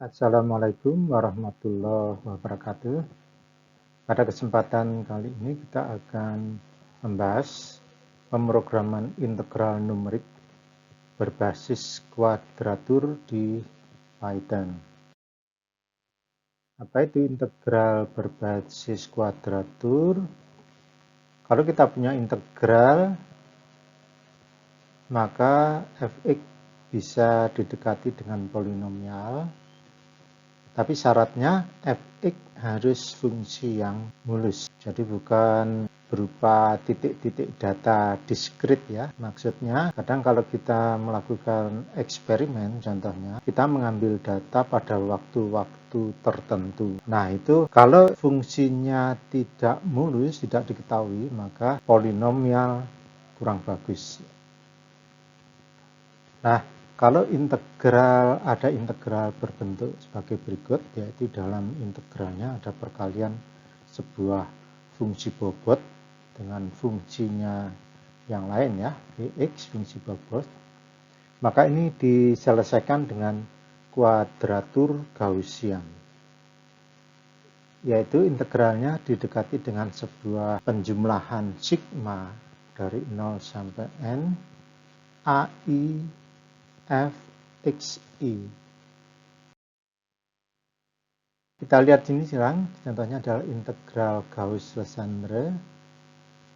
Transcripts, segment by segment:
Assalamualaikum warahmatullahi wabarakatuh. Pada kesempatan kali ini kita akan membahas pemrograman integral numerik berbasis kuadratur di Python. Apa itu integral berbasis kuadratur? Kalau kita punya integral, maka fx bisa didekati dengan polinomial. Tapi syaratnya fx harus fungsi yang mulus. Jadi bukan berupa titik-titik data diskrit ya. Maksudnya kadang kalau kita melakukan eksperimen contohnya, kita mengambil data pada waktu-waktu tertentu. Nah itu kalau fungsinya tidak mulus, tidak diketahui, maka polinomial kurang bagus. Nah, kalau ada integral berbentuk sebagai berikut, yaitu dalam integralnya ada perkalian sebuah fungsi bobot dengan fungsinya yang lain ya, dx fungsi bobot. Maka ini diselesaikan dengan kuadratur Gaussian, yaitu integralnya didekati dengan sebuah penjumlahan sigma dari 0 sampai n ai fxi. Kita lihat sini sekarang, contohnya adalah integral Gauss-Legendre.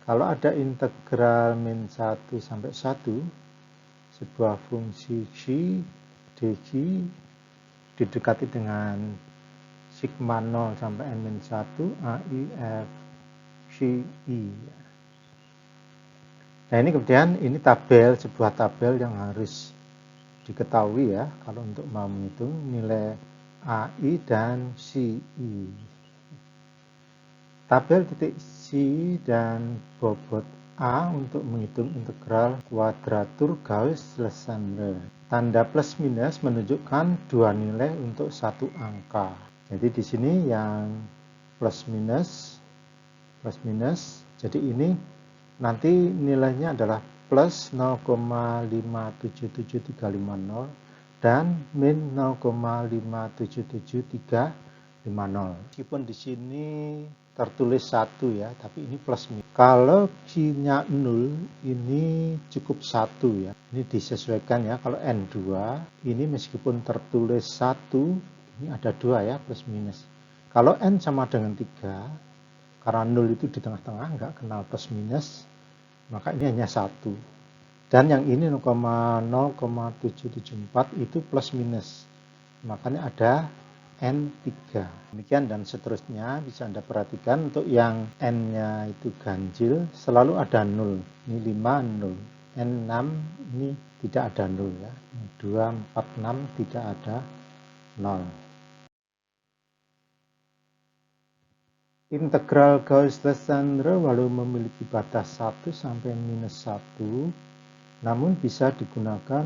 Kalau ada integral min 1 sampai 1, sebuah fungsi xi dx didekati dengan sigma 0 sampai n min 1 ai f xi i. Nah ini kemudian ini sebuah tabel yang harus diketahui ya kalau untuk mau menghitung nilai AI dan CI. Tabel titik C dan bobot A untuk menghitung integral kuadratur Gauss-Legendre. Tanda plus minus menunjukkan dua nilai untuk satu angka. Jadi di sini yang plus minus. Jadi ini nanti nilainya adalah plus 0,577350 dan min 0,577350. Meskipun di sini tertulis 1 ya, tapi ini plus minus. Kalau Q-nya 0, ini cukup 1 ya. Ini disesuaikan ya, kalau N2, ini meskipun tertulis 1, ini ada 2 ya, plus minus. Kalau N sama dengan 3, karena 0 itu di tengah-tengah, nggak kenal plus minus, maka ini hanya 1. Dan yang ini 0,0774 itu plus minus. Makanya ada N3. Demikian dan seterusnya bisa Anda perhatikan untuk yang N-nya itu ganjil selalu ada 0. Ini 5, 0. N6 ini tidak ada 0 ya. 2, 4, 6 tidak ada 0. Integral Gauss-Legendre walau memiliki batas 1 sampai minus 1, namun bisa digunakan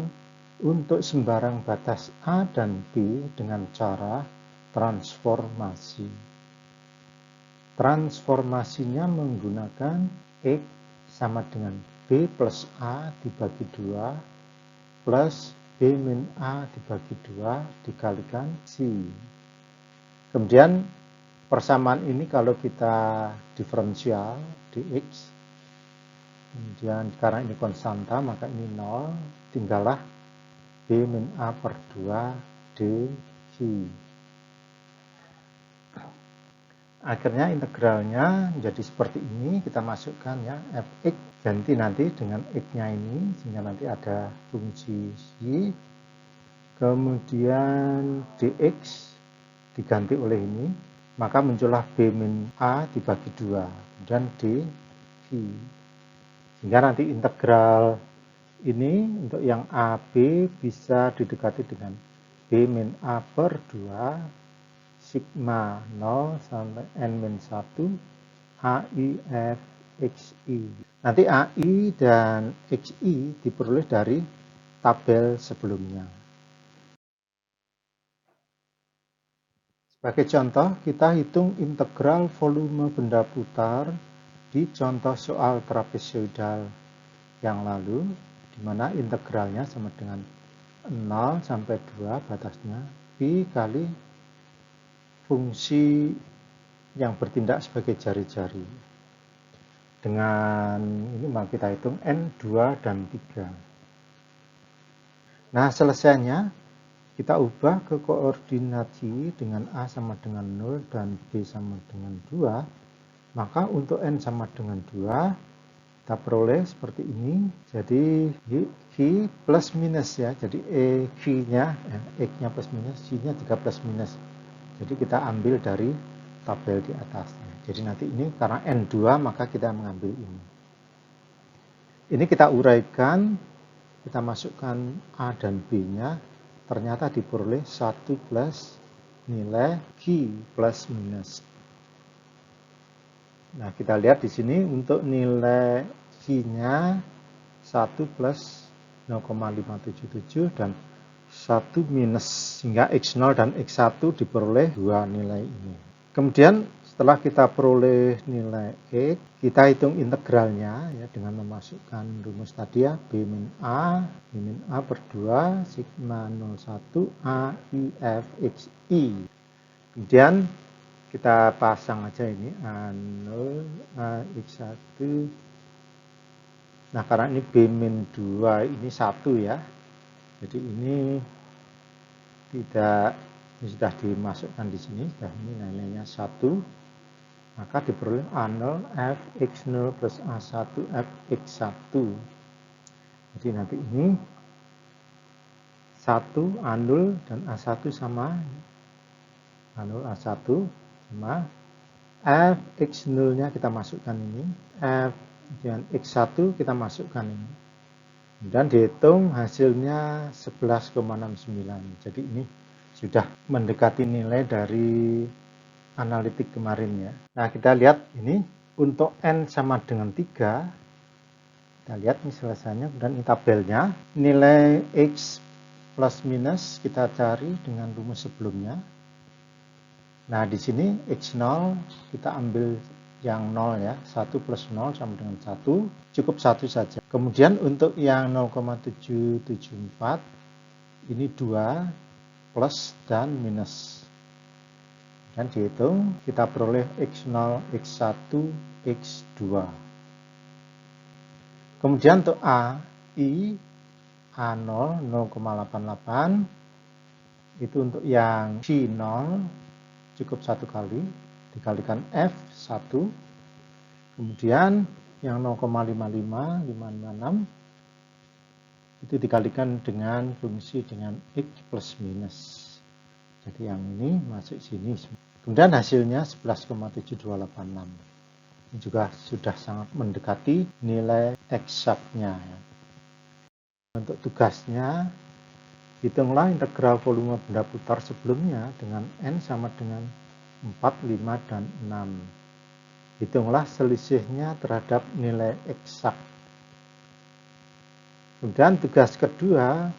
untuk sembarang batas A dan B dengan cara transformasi. Transformasinya menggunakan X sama dengan B plus A dibagi 2 plus B min A dibagi 2 dikalikan C. Kemudian persamaan ini kalau kita diferensial dx, kemudian karena ini konstanta maka ini 0, tinggallah B min A per 2 dx. Akhirnya integralnya menjadi seperti ini, kita masukkan ya fx ganti nanti dengan x-nya ini, sehingga nanti ada fungsi y, kemudian dx diganti oleh ini, maka muncullah B min A dibagi 2 dan dx. Sehingga nanti integral ini untuk yang AB bisa didekati dengan B min A per 2 sigma 0 sampai n min 1 AI f xi. Nanti AI dan xi diperoleh dari tabel sebelumnya. Sebagai contoh, kita hitung integral volume benda putar di contoh soal trapezoidal yang lalu, di mana integralnya sama dengan 0 sampai 2 batasnya, pi kali fungsi yang bertindak sebagai jari-jari. Dengan ini maka kita hitung N, 2, dan 3. Nah, selesainya kita ubah ke koordinat Y dengan A sama dengan 0 dan B sama dengan 2. Maka untuk N sama dengan 2, kita peroleh seperti ini. Jadi Q plus minus ya. Jadi Q-nya, X-nya plus minus, Y-nya juga plus minus. Jadi kita ambil dari tabel di atasnya. Jadi nanti ini karena N2 maka kita mengambil ini. Ini kita uraikan, kita masukkan A dan B-nya. Ternyata diperoleh 1 plus nilai Q plus minus. Nah, kita lihat di sini untuk nilai Q-nya 1 plus 0,577 dan 1 minus, sehingga X0 dan X1 diperoleh dua nilai ini. Kemudian setelah kita peroleh nilai X, kita hitung integralnya ya, dengan memasukkan rumus tadi ya, B min A per 2 sigma 01 A I F X I. Kemudian kita pasang aja ini A0 A X1. Nah, karena ini B min 2 ini 1 ya. Jadi ini sudah dimasukkan di sini, sudah ini nilainya 1. Maka diperoleh A0 F X0 plus A1 F X1. Jadi nanti ini 1 A0 dan A1 sama A0 A1 sama F X0 nya kita masukkan ini, F dan X1 kita masukkan ini. Dan dihitung hasilnya 11,69. Jadi ini sudah mendekati nilai dari analitik kemarin ya. Nah, kita lihat ini untuk N sama dengan 3. Kita lihat ini selesainya dan ini tabelnya. Nilai X plus minus kita cari dengan rumus sebelumnya. Nah, di sini X0 kita ambil yang 0 ya. 1 plus 0 sama dengan 1. Cukup 1 saja. Kemudian untuk yang 0,774 ini 2 plus dan minus. Dan dihitung, kita peroleh X0, X1, X2. Kemudian untuk A, I, A0, 0,88. Itu untuk yang C0, cukup 1 kali, dikalikan F1. Kemudian yang 0,55, 556, itu dikalikan dengan fungsi dengan X plus minus. Jadi yang ini masuk sini. Kemudian hasilnya 11,7286. Ini juga sudah sangat mendekati nilai eksaknya. Untuk tugasnya, hitunglah integral volume benda putar sebelumnya dengan N sama dengan 4, 5, dan 6. Hitunglah selisihnya terhadap nilai eksak. Kemudian tugas kedua,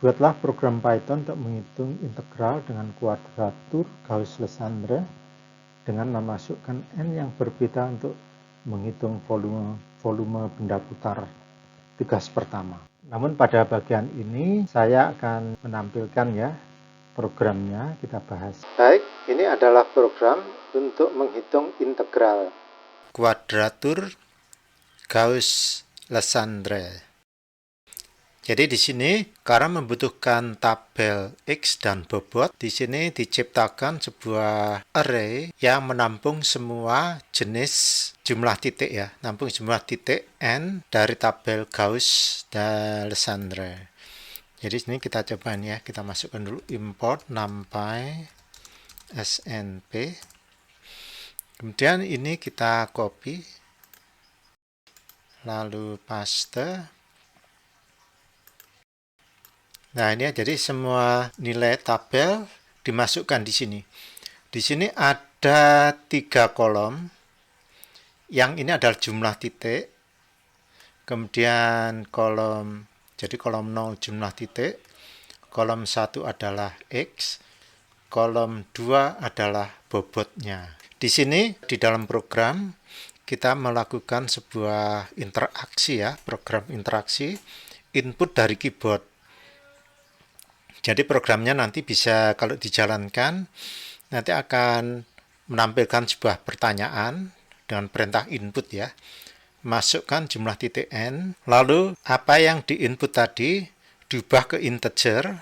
buatlah program Python untuk menghitung integral dengan kuadratur Gauss-Legendre dengan memasukkan N yang berbeda untuk menghitung volume benda putar tugas pertama. Namun pada bagian ini saya akan menampilkan ya programnya, kita bahas. Baik, ini adalah program untuk menghitung integral kuadratur Gauss-Legendre. Jadi di sini karena membutuhkan tabel X dan bobot, di sini diciptakan sebuah array yang menampung semua jenis jumlah titik ya, nampung jumlah titik N dari tabel Gauss dan Legendre. Jadi sini kita coba ya, kita masukkan dulu import numpy snp. Kemudian ini kita copy, lalu paste. Nah, ini jadi semua nilai tabel dimasukkan di sini. Di sini ada 3 kolom. Yang ini adalah jumlah titik. Kemudian kolom 0 jumlah titik. Kolom 1 adalah X. Kolom 2 adalah bobotnya. Di sini di dalam program kita melakukan sebuah interaksi ya, program interaksi input dari keyboard. Jadi programnya nanti bisa kalau dijalankan nanti akan menampilkan sebuah pertanyaan dengan perintah input ya. Masukkan jumlah titik n, lalu apa yang diinput tadi diubah ke integer,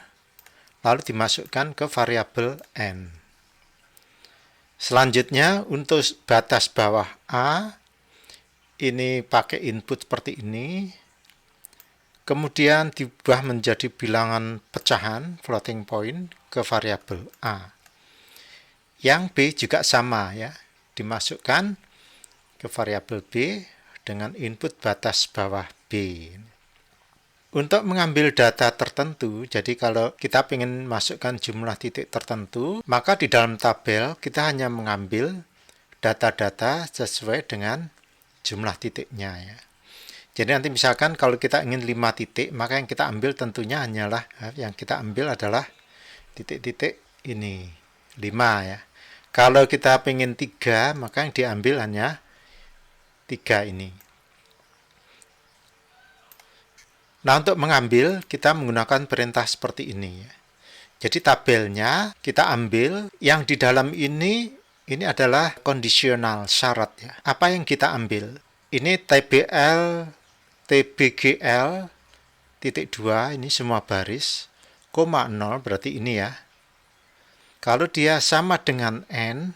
lalu dimasukkan ke variabel n. Selanjutnya untuk batas bawah a, ini pakai input seperti ini, kemudian diubah menjadi bilangan pecahan floating point ke variabel a. Yang b juga sama ya, dimasukkan ke variabel b dengan input batas bawah b. Untuk mengambil data tertentu, jadi kalau kita ingin masukkan jumlah titik tertentu, maka di dalam tabel kita hanya mengambil data-data sesuai dengan jumlah titiknya ya. Jadi nanti misalkan kalau kita ingin 5 titik, maka yang kita ambil tentunya hanyalah, yang kita ambil adalah titik-titik ini, 5 ya. Kalau kita ingin 3, maka yang diambil hanya 3 ini. Nah, untuk mengambil, kita menggunakan perintah seperti ini ya. Jadi tabelnya kita ambil, yang di dalam ini adalah kondisional, syarat ya. Apa yang kita ambil? Ini TBGL titik 2, ini semua baris, koma 0 berarti ini ya. Kalau dia sama dengan n,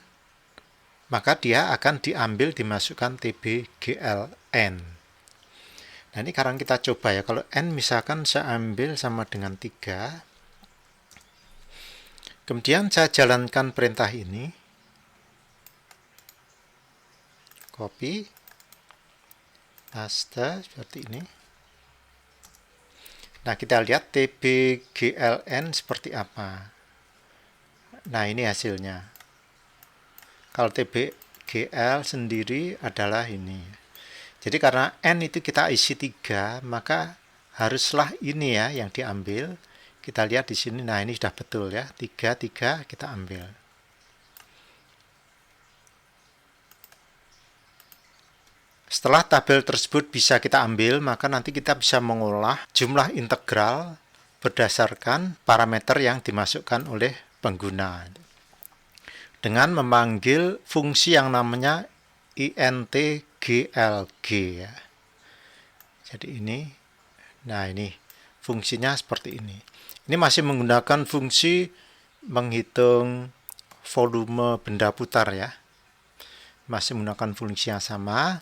maka dia akan diambil dimasukkan TBGLN. Nah ini sekarang kita coba ya, kalau n misalkan saya ambil sama dengan 3, kemudian saya jalankan perintah ini, copy, paste seperti ini. Nah kita lihat TBGLN seperti apa. Nah ini hasilnya. Kalau TBGL sendiri adalah ini. Jadi karena n itu kita isi 3, maka haruslah ini ya yang diambil. Kita lihat di sini, nah ini sudah betul ya, 3 kita ambil. Setelah tabel tersebut bisa kita ambil, maka nanti kita bisa mengolah jumlah integral berdasarkan parameter yang dimasukkan oleh pengguna. Dengan memanggil fungsi yang namanya intglg ya. Jadi ini, nah ini fungsinya seperti ini. Ini masih menggunakan fungsi menghitung volume benda putar ya. Masih menggunakan fungsi yang sama.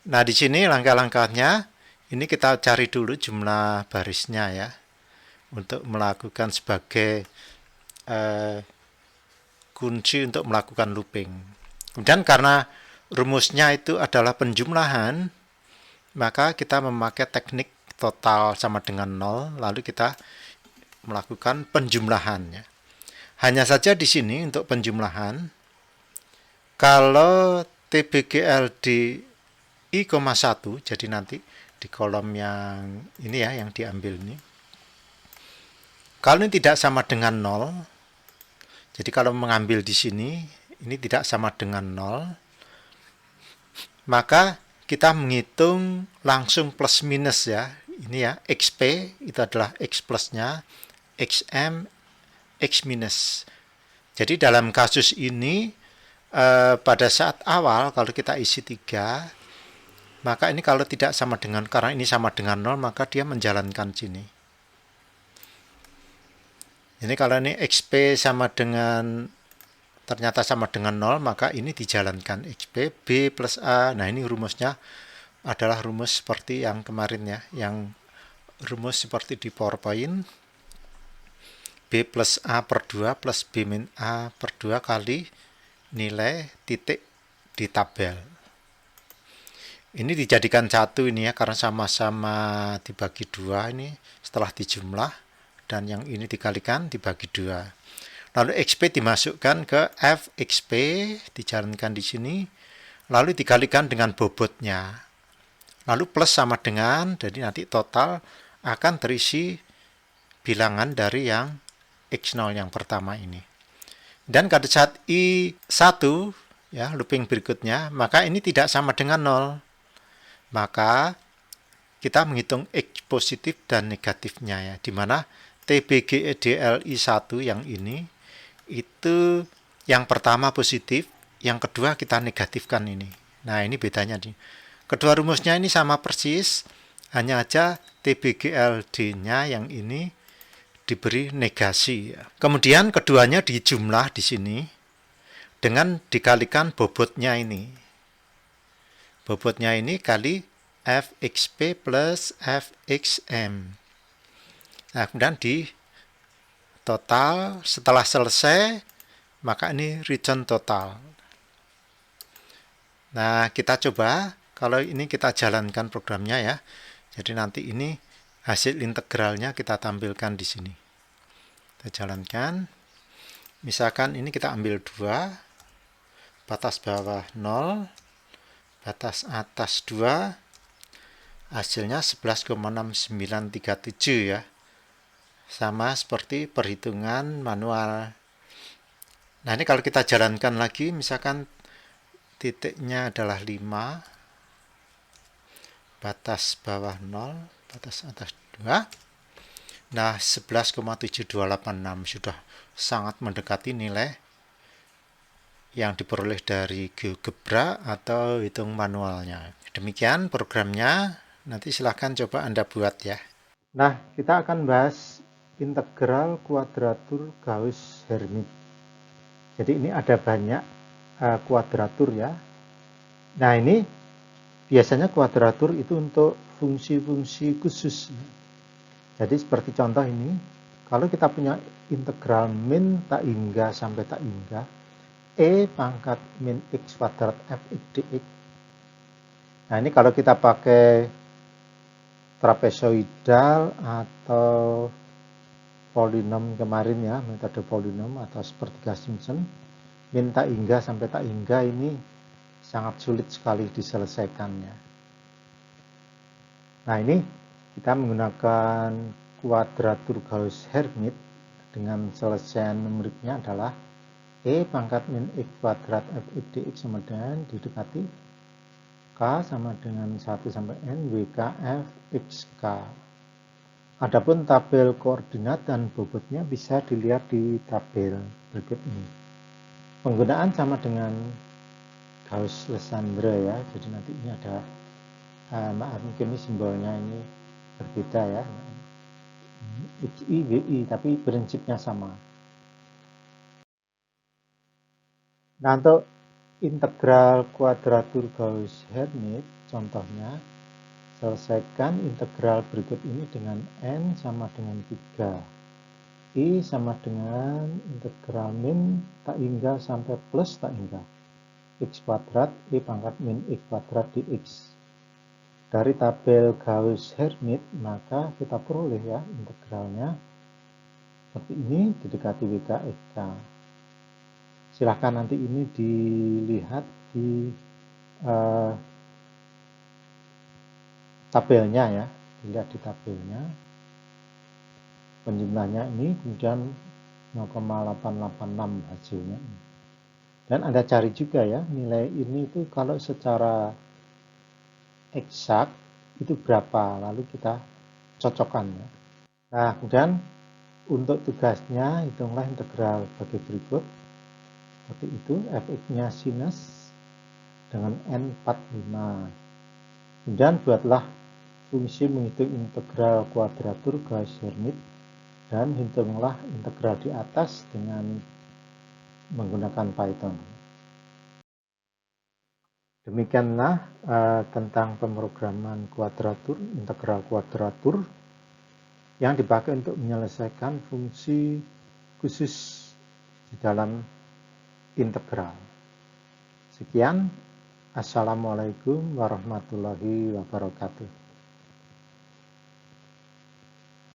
Nah di sini langkah-langkahnya, ini kita cari dulu jumlah barisnya ya, untuk melakukan sebagai kunci untuk melakukan looping. Kemudian karena rumusnya itu adalah penjumlahan, maka kita memakai teknik total sama dengan 0, lalu kita melakukan penjumlahannya. Hanya saja di sini untuk penjumlahan, kalau TBGL di I,1, jadi nanti di kolom yang ini ya, yang diambil ini, kalau ini tidak sama dengan 0, jadi kalau mengambil di sini, ini tidak sama dengan 0, maka kita menghitung langsung plus minus ya. Ini ya, XP itu adalah X plusnya, XM, X minus. Jadi dalam kasus ini, pada saat awal kalau kita isi 3, maka ini kalau tidak sama dengan, karena ini sama dengan 0, maka dia menjalankan sini. Ini kalau ini XP sama dengan, ternyata sama dengan 0, maka ini dijalankan XP, B plus A. Nah ini rumusnya adalah rumus seperti yang kemarin ya, yang rumus seperti di PowerPoint. B plus A per 2 plus B min A per 2 kali nilai titik di tabel. Ini dijadikan satu ini ya, karena sama-sama dibagi 2 ini setelah dijumlah. Dan yang ini dikalikan dibagi 2. Lalu XP dimasukkan ke FXP, dijalankan di sini, lalu dikalikan dengan bobotnya. Lalu plus sama dengan, jadi nanti total akan terisi bilangan dari yang X0 yang pertama ini. Dan pada saat I1, ya, looping berikutnya, maka ini tidak sama dengan 0. Maka kita menghitung X positif dan negatifnya ya, di mana TBGEDLI1 yang ini, itu yang pertama positif, yang kedua kita negatifkan ini. Nah, ini bedanya nih. Kedua rumusnya ini sama persis, hanya aja TBGLD-nya yang ini diberi negasi. Kemudian keduanya dijumlah di sini dengan dikalikan bobotnya ini. Bobotnya ini kali Fxp plus Fxm. Nah, kemudian di total setelah selesai, maka ini return total. Nah, kita coba kalau ini kita jalankan programnya ya. Jadi nanti ini hasil integralnya kita tampilkan di sini. Kita jalankan. Misalkan ini kita ambil 2, batas bawah 0, batas atas 2, hasilnya 11,6937 ya. Sama seperti perhitungan manual. Nah, ini kalau kita jalankan lagi, misalkan titiknya adalah 5, batas bawah 0, batas atas 2. Nah, 11,7286 sudah sangat mendekati nilai yang diperoleh dari GeoGebra atau hitung manualnya. Demikian programnya, nanti silahkan coba Anda buat ya. Nah, kita akan bahas integral kuadratur Gauss-Hermite. Jadi ini ada banyak kuadratur ya. Nah, ini biasanya kuadratur itu untuk fungsi-fungsi khusus. Jadi seperti contoh ini, kalau kita punya integral min tak hingga sampai tak hingga E pangkat min x kuadrat fx dx. Nah, ini kalau kita pakai trapezoidal atau polinom kemarin ya, metode polinom atau sepertiga Simpson, min tak hingga sampai tak hingga ini sangat sulit sekali diselesaikannya. Nah, ini kita menggunakan kuadratur Gauss-Hermite dengan selesaian numeriknya adalah E pangkat min x kuadrat fx dx sama dengan didekati K sama dengan 1 sampai N WKF XK. Adapun tabel koordinat dan bobotnya bisa dilihat di tabel berikut ini. Penggunaan sama dengan Gauss-Legendre ya. Jadi nanti ini ada maaf mungkin ini simbolnya ini berbeda ya. XI, WI, tapi prinsipnya sama. Nah, untuk integral kuadratur Gauss-Hermite, contohnya, selesaikan integral berikut ini dengan N sama dengan 3. I sama dengan integral min tak hingga sampai plus tak hingga. X kuadrat, I pangkat min X kuadrat dx. Dari tabel Gauss-Hermite, maka kita peroleh ya integralnya seperti ini didekati WKFK. Silahkan nanti ini dilihat di tabelnya ya, dilihat di tabelnya. Penjumlahnya ini kemudian 0,886 hasilnya. Dan Anda cari juga ya nilai ini itu kalau secara eksak itu berapa, lalu kita cocokkan ya. Nah, kemudian untuk tugasnya hitunglah integral sebagai berikut. Seperti itu, fx-nya sinus dengan N45. Kemudian buatlah fungsi menghitung integral kuadratur Gauss-Hermite dan hitunglah integral di atas dengan menggunakan Python. Demikianlah tentang pemrograman kuadratur, integral kuadratur yang dipakai untuk menyelesaikan fungsi khusus di dalam integral. Sekian, Assalamualaikum warahmatullahi wabarakatuh.